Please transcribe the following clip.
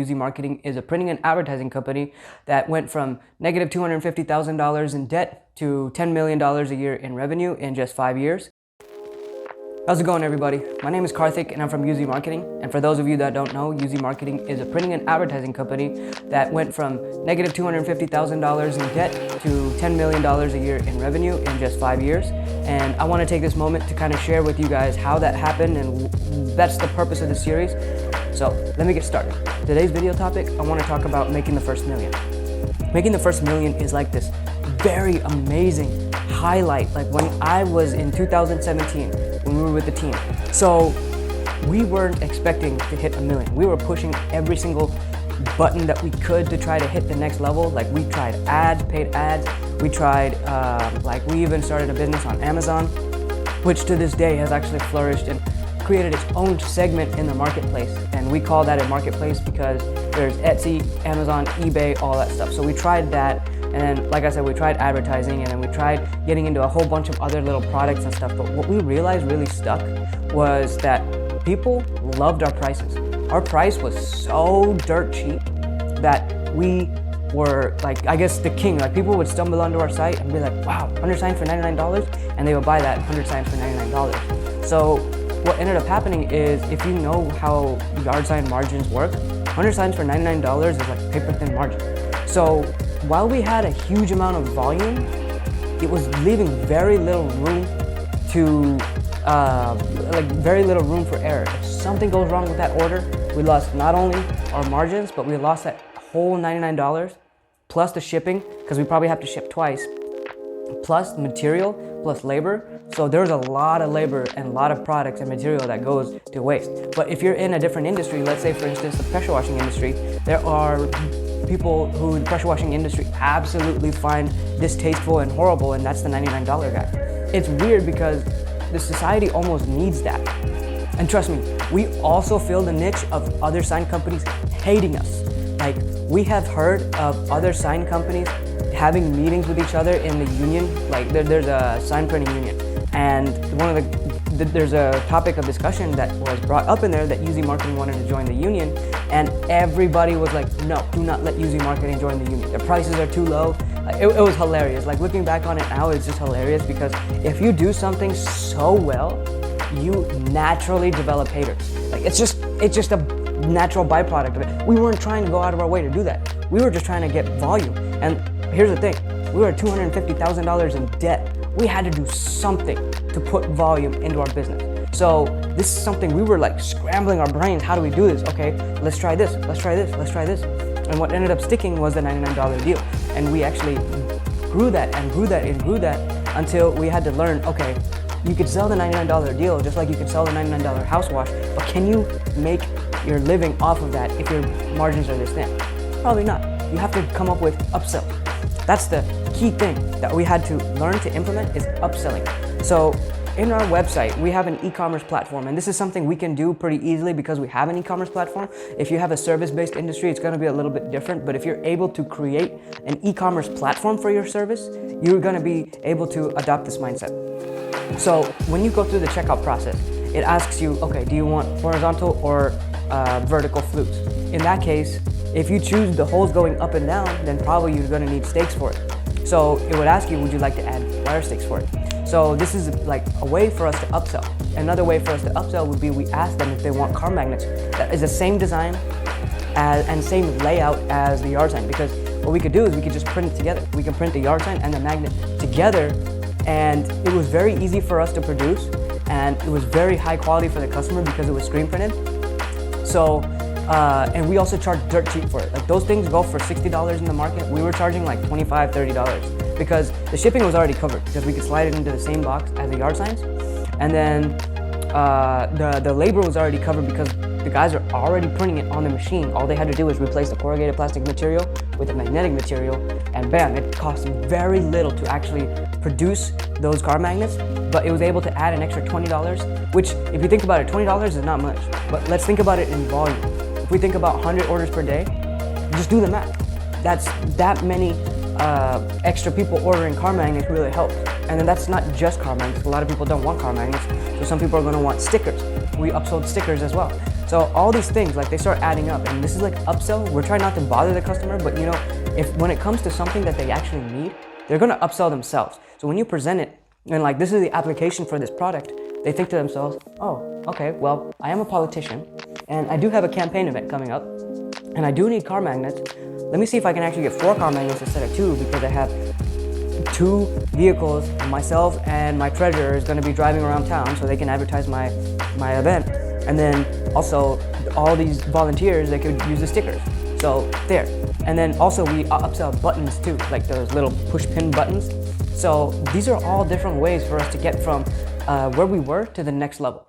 UZ Marketing is a printing and advertising company that went from negative $250,000 in debt to $10 million a year in revenue in just 5 years. How's it going, everybody? My name is Karthik and I'm from UZ Marketing. And for those of you that don't know, UZ Marketing is a printing and advertising company that went from negative $250,000 in debt to $10 million a year in revenue in just 5 years. And I want to take this moment to kind of share with you guys how that happened, and that's the purpose of the series. So let me get started. Today's video topic, I want to talk about making the first million. Making the first million is like this very amazing highlight, like when I was in 2017, when we were with the team. So we weren't expecting to hit a million. We were pushing every single button that we could to try to hit the next level. Like we tried ads, paid ads. We tried, we even started a business on Amazon, which to this day has actually flourished and created its own segment in the marketplace. And we call that a marketplace because there's Etsy, Amazon, eBay, all that stuff. So we tried that. And then, like I said, we tried advertising, and then we tried getting into a whole bunch of other little products and stuff. But what we realized really stuck was that people loved our prices. Our price was so dirt cheap that we were like, I guess, the king. Like people would stumble onto our site and be like, wow, 100 signs for $99, and they would buy that 100 signs for $99. So what ended up happening is, if you know how yard sign margins work, 100 signs for $99 is like paper thin margin. So while we had a huge amount of volume, it was leaving very little room to, very little room for error. If something goes wrong with that order, we lost not only our margins, but we lost that whole $99 plus the shipping, because we probably have to ship twice, plus material, plus labor. So there's a lot of labor and a lot of products and material that goes to waste. But if you're in a different industry, let's say for instance the pressure washing industry, there are people who the pressure washing industry absolutely find distasteful and horrible, and that's the $99 guy. It's weird because the society almost needs that. And trust me, we also fill the niche of other sign companies hating us. Like, we have heard of other sign companies having meetings with each other in the union. Like there's a sign printing union, and there's a topic of discussion that was brought up in there that UZ Marketing wanted to join the union, and everybody was like, no, do not let UZ Marketing join the union. The prices are too low. It was hilarious. Like looking back on it now, it's just hilarious because if you do something so well, you naturally develop haters. Like it's just a natural byproduct of it. We weren't trying to go out of our way to do that. We were just trying to get volume. And here's the thing, we were $250,000 in debt. We had to do something to put volume into our business. So this is something we were like scrambling our brains. How do we do this? Okay, let's try this, let's try this, let's try this. And what ended up sticking was the $99 deal. And we actually grew that and grew that and grew that until we had to learn, okay, you could sell the $99 deal just like you can sell the $99 house wash, but can you make your living off of that if your margins are this thin? Probably not. You have to come up with upsell. That's the key thing that we had to learn to implement, is upselling. So in our website, we have an e-commerce platform, and this is something we can do pretty easily because we have an e-commerce platform. If you have a service-based industry, it's gonna be a little bit different, but if you're able to create an e-commerce platform for your service, you're gonna be able to adopt this mindset. So when you go through the checkout process, it asks you, okay, do you want horizontal or vertical flutes? In that case, if you choose the holes going up and down, then probably you're gonna need stakes for it. So it would ask you, would you like to add wire stakes for it? So this is like a way for us to upsell. Another way for us to upsell would be, we ask them if they want car magnets that is the same design and same layout as the yard sign, because what we could do is we could just print it together. We can print the yard sign and the magnet together, and it was very easy for us to produce, and it was very high quality for the customer because it was screen printed. So, and we also charge dirt cheap for it. Like those things go for $60 in the market. We were charging like $25, $30 because the shipping was already covered because we could slide it into the same box as the yard signs. And then the labor was already covered because the guys are already printing it on the machine. All they had to do was replace the corrugated plastic material with a magnetic material, and bam, it cost very little to actually produce those car magnets, but it was able to add an extra $20, which if you think about it, $20 is not much, but let's think about it in volume. If we think about 100 orders per day, just do the math. That's that many extra people ordering car magnets really helps. And then that's not just car magnets. A lot of people don't want car magnets, so some people are going to want stickers. We upsold stickers as well. So all these things, like, they start adding up, and this is like upsell. We're trying not to bother the customer, but you know, if when it comes to something that they actually need, they're gonna upsell themselves. So when you present it, and like, this is the application for this product, they think to themselves, oh, okay, well, I am a politician, and I do have a campaign event coming up, and I do need car magnets. Let me see if I can actually get 4 car magnets instead of 2, because I have 2 vehicles, myself and my treasurer is going to be driving around town so they can advertise my event. And then also all these volunteers, they could use the stickers. So there. And then also we upsell buttons too, like those little push pin buttons. So these are all different ways for us to get from where we were to the next level.